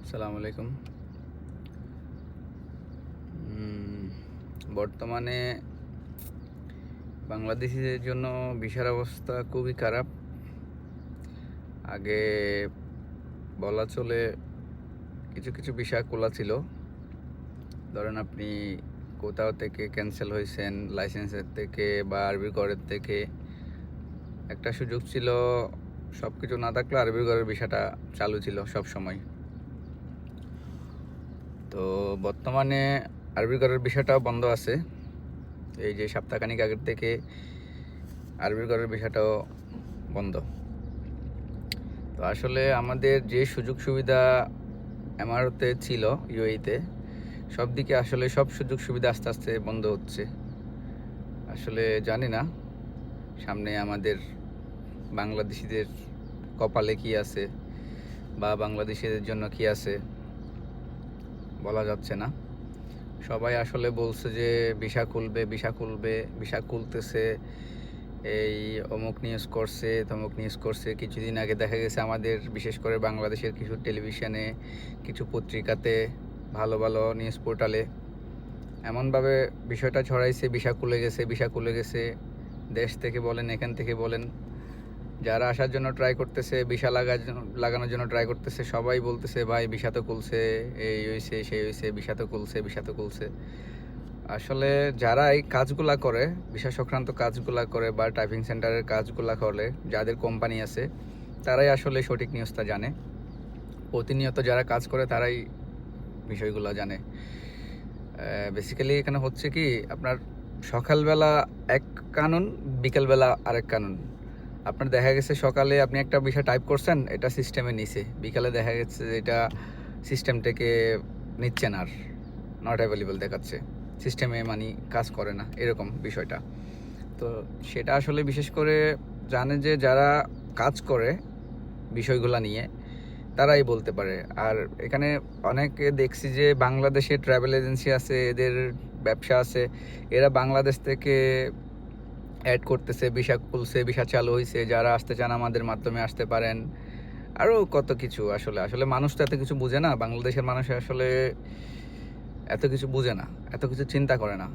আসসালামু আলাইকুম। বর্তমানে বাংলাদেশিদের জন্য ভিসার অবস্থা খুবই খারাপ। আগে বলা চলে কিছু কিছু ভিসা খোলা ছিল। ধরেন আপনি কোথাও থেকে ক্যান্সেল হয়েছেন, লাইসেন্সের থেকে বা আরবি ঘরের থেকে। একটা সুযোগ ছিল, সব কিছু না থাকলেও আরবি ঘরের ভিসাটা চালু ছিল সব সময়। তো বর্তমানে আরবি ঘরের ভিসাটাও বন্ধ আছে। এই যে সপ্তাহখানিক আগের থেকে আরবি ঘরের ভিসাটাও বন্ধ। তো আসলে আমাদের যে সুযোগ সুবিধা এমআরওতে ছিল, ইউএইতে, সব দিকে আসলে সব সুযোগ সুবিধা আস্তে আস্তে বন্ধ হচ্ছে। আসলে জানি না সামনে আমাদের বাংলাদেশিদের কপালে কি আছে বা বাংলাদেশিদের জন্য কি আছে বলা যাচ্ছে না। সবাই আসলে বলছে যে ভিসা খুলবে, ভিসা খুলবে, ভিসা খুলতেছে, এই অমুক নিউজ করছে, তমুক নিউজ করছে। কিছুদিন আগে দেখা গেছে আমাদের বিশেষ করে বাংলাদেশের কিছু টেলিভিশনে, কিছু পত্রিকাতে, ভালো ভালো নিউজ পোর্টালে এমনভাবে বিষয়টা ছড়াইছে, ভিসা খুলে গেছে, ভিসা খুলে গেছে। দেশ থেকে বলেন, এখান থেকে বলেন, যারা আসার জন্য ট্রাই করতেছে, ভিসা লাগানোর জন্য ট্রাই করতেছে, সবাই বলতেছে ভাই ভিসা তো খুলছে, এই হয়েছে সেই হয়েছে, ভিসা তো খুলছে, ভিসা তো খুলছে। আসলে যারা এই কাজগুলা করে, ভিসা সংক্রান্ত কাজগুলা করে বা টাইপিং সেন্টারের কাজগুলা করে, যাদের কোম্পানি আছে, তারাই আসলে সঠিক নিউজটা জানে। প্রতিনিয়ত যারা কাজ করে তারাই বিষয়গুলো জানে। বেসিক্যালি এখানে হচ্ছে কি, আপনার সকালবেলা এক কানুন, বিকেলবেলা আরেক কানুন। আপনার দেখা গেছে সকালে আপনি একটা বিষয় টাইপ করছেন, এটা সিস্টেমে নিছে, বিকালে দেখা গেছে এটা সিস্টেম থেকে নিচ্ছে না, আর নট অ্যাভেলেবল দেখাচ্ছে, সিস্টেমে মানে কাজ করে না, এরকম বিষয়টা। তো সেটা আসলে বিশেষ করে জানে যে যারা কাজ করে বিষয়গুলো নিয়ে, তারাই বলতে পারে। আর এখানে অনেকে দেখছি যে বাংলাদেশে ট্রাভেল এজেন্সি আছে, এদের ব্যবসা আছে, এরা বাংলাদেশ থেকে অ্যাড করতেছে, ভিসা খুলছে, ভিসা চালু হয়েছে, যারা আসতে চান আমাদের মাধ্যমে আসতে পারেন, আরও কত কিছু। আসলে আসলে মানুষ তো এত কিছু বুঝে না, বাংলাদেশের মানুষ আসলে এত কিছু বুঝে না, এত কিছু চিন্তা করে না।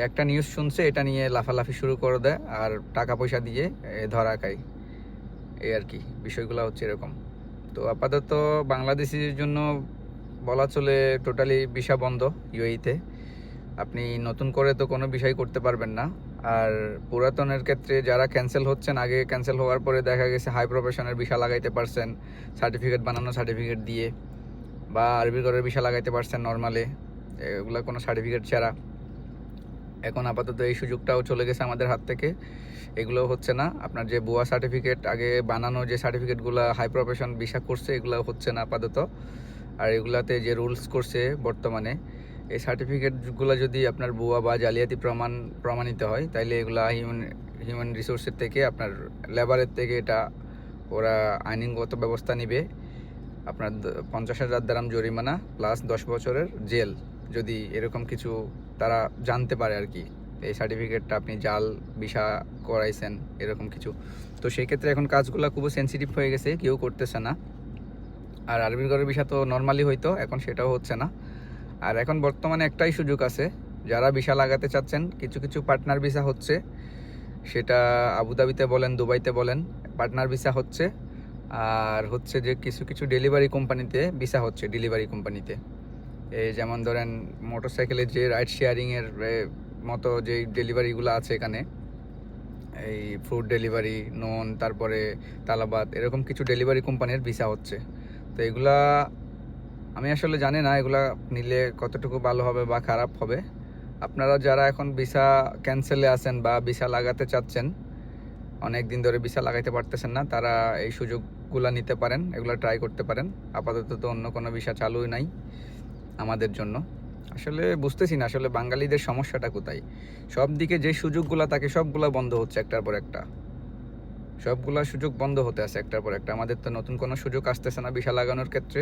একটা নিউজ শুনছে, এটা নিয়ে লাফালাফি শুরু করে দেয়, আর টাকা পয়সা দিয়ে ধরা খায়, এই আর কি। বিষয়গুলো হচ্ছে এরকম। তো আপাতত বাংলাদেশিদের জন্য বলা চলে টোটালি ভিসা বন্ধ ইউএইতে। আপনি নতুন করে তো কোনো বিষয় করতে পারবেন না। আর পুরাতনের ক্ষেত্রে যারা ক্যান্সেল হচ্ছেন, আগে ক্যান্সেল হওয়ার পরে দেখা গেছে হাই প্রফেশনের ভিসা লাগাইতে পারছেন, সার্টিফিকেট বানানো, সার্টিফিকেট দিয়ে, বা আরবি ঘরের ভিসা লাগাইতে পারছেন নর্মালে, এগুলো কোনো সার্টিফিকেট ছাড়া। এখন আপাতত এই সুযোগটাও চলে গেছে আমাদের হাত থেকে, এগুলো হচ্ছে না। আপনার যে ভুয়া সার্টিফিকেট, আগে বানানো যে সার্টিফিকেটগুলো হাই প্রফেশন ভিসা করছে, এগুলো হচ্ছে না আপাতত। আর এগুলাতে যে রুলস করছে বর্তমানে, এই সার্টিফিকেটগুলো যদি আপনার ভুয়া বা জালিয়াতি প্রমাণিত হয়, তাইলে এগুলা হিউম্যান রিসোর্সের থেকে, আপনার লেবারের থেকে এটা ওরা আইনগত ব্যবস্থা নিবে। আপনার 50,000 দিরহাম জরিমানা প্লাস 10 বছরের জেল, যদি এরকম কিছু তারা জানতে পারে আর কি, এই সার্টিফিকেটটা আপনি জাল ভিসা করাইছেন, এরকম কিছু। তো সেই ক্ষেত্রে এখন কাজগুলো খুব সেন্সিটিভ হয়ে গেছে, কেউ করতেছে না। আর আরবি ঘরের ভিসা তো নর্মালি হইতো, এখন সেটাও হচ্ছে না। আর এখন বর্তমানে একটাই সুযোগ আছে, যারা ভিসা লাগাতে চাচ্ছেন, কিছু কিছু পার্টনার ভিসা হচ্ছে, সেটা আবুধাবিতে বলেন, দুবাইতে বলেন, পার্টনার ভিসা হচ্ছে। আর হচ্ছে যে কিছু কিছু ডেলিভারি কোম্পানিতে ভিসা হচ্ছে, ডেলিভারি কোম্পানিতে। এই যেমন ধরেন মোটরসাইকেলের যে রাইড শেয়ারিংয়ের মতো যে ডেলিভারিগুলো আছে এখানে, এই ফুড ডেলিভারি, নন, তারপরে তালাবাত, এরকম কিছু ডেলিভারি কোম্পানির ভিসা হচ্ছে। তো এগুলা আমি আসলে জানি না এগুলা নিলে কতটুকু ভালো হবে বা খারাপ হবে। আপনারা যারা এখন ভিসা ক্যান্সেলে আছেন বা ভিসা লাগাতে চাচ্ছেন, অনেক দিন ধরে ভিসা লাগাইতে পারতেছেন না, তারা এই সুযোগগুলো নিতে পারেন, এগুলো ট্রাই করতে পারেন। আপাতত তো অন্য কোনো ভিসা চালুই নাই আমাদের জন্য। আসলে বুঝতেছি না আসলে বাঙালিদের সমস্যাটা কোথায়। সব দিকে যে সুযোগগুলো থাকে সবগুলো বন্ধ হচ্ছে একটার পর একটা, সবগুলা সুযোগ বন্ধ হতে আছে একটার পর একটা। আমাদের তো নতুন কোনো সুযোগ আসতেছে না ভিসা লাগানোর ক্ষেত্রে,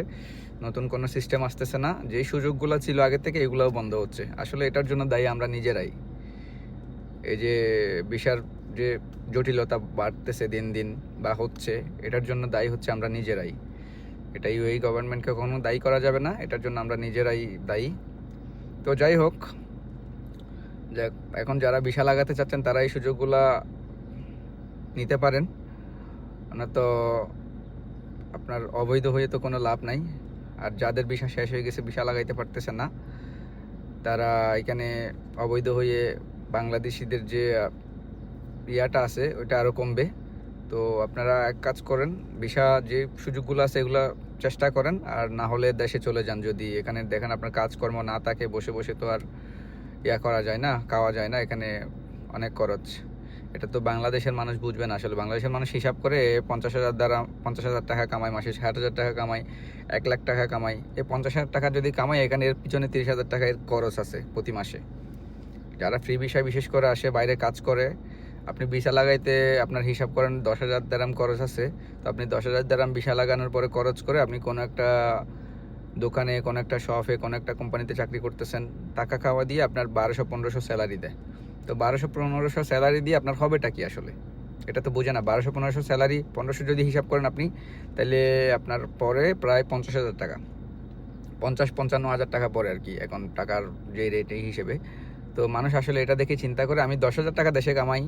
নতুন কোনো সিস্টেম আসতেছে না। যেই সুযোগগুলো ছিল আগে থেকে, এগুলোও বন্ধ হচ্ছে। আসলে এটার জন্য দায়ী আমরা নিজেরাই। এই যে ভিসার যে জটিলতা বাড়তেছে দিন দিন বা হচ্ছে, এটার জন্য দায়ী হচ্ছে আমরা নিজেরাই। এটা ইউএই গভর্নমেন্টকে কখনো দায়ী করা যাবে না, এটার জন্য আমরা নিজেরাই দায়ী। তো যাই হোক, যাক, এখন যারা ভিসা লাগাতে চাচ্ছেন তারা এই সুযোগগুলা নিতে পারেন, না তো আপনার অবৈধ হয়ে তো কোনো লাভ নাই। আর যাদের ভিসা শেষ হয়ে গেছে, ভিসা লাগাইতে পারতেছে না, তারা এখানে অবৈধ হয়ে বাংলাদেশিদের যে ইয়াটা আছে ওইটা আরও কমবে। তো আপনারা এক কাজ করেন, ভিসা যে সুযোগগুলো আছে এগুলো চেষ্টা করেন, আর না হলে দেশে চলে যান। যদি এখানে দেখেন আপনার কাজকর্ম না থাকে, বসে বসে তো আর ইয়া করা যায় না, খাওয়া যায় না, এখানে অনেক খরচ। এটা তো বাংলাদেশের মানুষ বুঝবে না। আসলে বাংলাদেশের মানুষ হিসাব করে 50,000 টাকা কামায়, মাসে 60,000 টাকা কামায়, 1 লাখ টাকা কামায়। এই 50,000 টাকা যদি কামায়, এখানে এর পিছনে 30,000 টাকা এর খরচ আছে প্রতি মাসে। যারা ফ্রি ভিসায় বিশেষ করে আসে, বাইরে কাজ করে, আপনি ভিসা লাগাইতে আপনার হিসাব করেন 10,000 দিরহাম খরচ আছে। তো আপনি 10,000 দিরহাম ভিসা লাগানোর পরে খরচ করে আপনি কোনো একটা দোকানে, কোনো একটা শপে, কোনো একটা কোম্পানিতে চাকরি করতেছেন, টাকা খাওয়া দিয়ে আপনার 1200-1500 স্যালারি দেয়। তো 1200-1500 স্যালারি দিয়ে আপনার হবেটা কি আসলে? এটা তো বোঝে না। 1200-1500 স্যালারি, 1500 যদি হিসাব করেন আপনি, তাহলে আপনার পরে প্রায় 50,000 টাকা, 50-55 হাজার টাকা পরে আর কি এখন টাকার যে রেট এই হিসেবে। তো মানুষ আসলে এটা দেখে চিন্তা করে আমি 10,000 টাকা দেশে কামাই,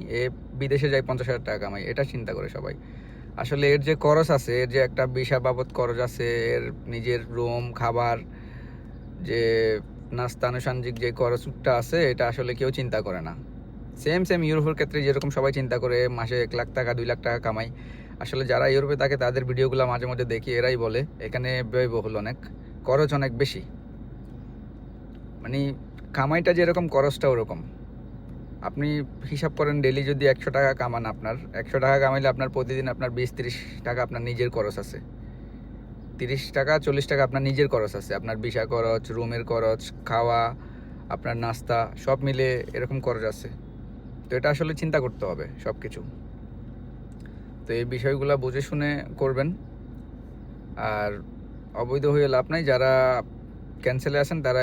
বিদেশে যাই 50,000 টাকা কামাই, এটা চিন্তা করে সবাই। আসলে এর যে খরচ আছে, এর যে একটা ভিসা বাবদ খরচ আছে, এর নিজের রুম, খাবার, যে নাস্তা আনুষঙ্গিক যে খরচটা আছে, এটা আসলে কেউ চিন্তা করে না। সেম ইউরোপের ক্ষেত্রে যেরকম সবাই চিন্তা করে মাসে 1 লাখ টাকা 2 লাখ টাকা কামাই, আসলে যারা ইউরোপে থাকে তাদের ভিডিওগুলো মাঝে মধ্যে দেখি, এরাই বলে এখানে ব্যয়বহুল অনেক, খরচ অনেক বেশি। মানে কামাইটা যেরকম, খরচটা ওরকম। আপনি হিসাব করেন ডেলি যদি 100 টাকা কামান, আপনার 100 টাকা কামাইলে আপনার প্রতিদিন আপনার 20-30 টাকা আপনার নিজের খরচ আছে। 30 টাকা 40 টাকা আপনার নিজের খরচ আছে, আপনার ভিসা খরচ, রুমের খরচ, খাওয়া, আপনার নাস্তা, সব মিলে এরকম খরচ আছে। তো এটা আসলে চিন্তা করতে হবে সব কিছু। তো এই বিষয়গুলো বুঝে শুনে করবেন। আর অবৈধ হয়ে লাভ নাই। যারা ক্যান্সেলে আছেন তারা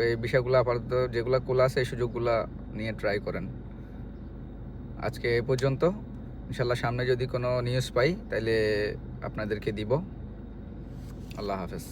এই বিষয়গুলো আপাতত যেগুলো খোলা আছে এই সুযোগগুলো নিয়ে ট্রাই করেন। আজকে এ পর্যন্ত। ইনশাল্লাহ সামনে যদি কোনো নিউজ পাই তাহলে আপনাদেরকে দিব। আল্লাহ হাফেজ।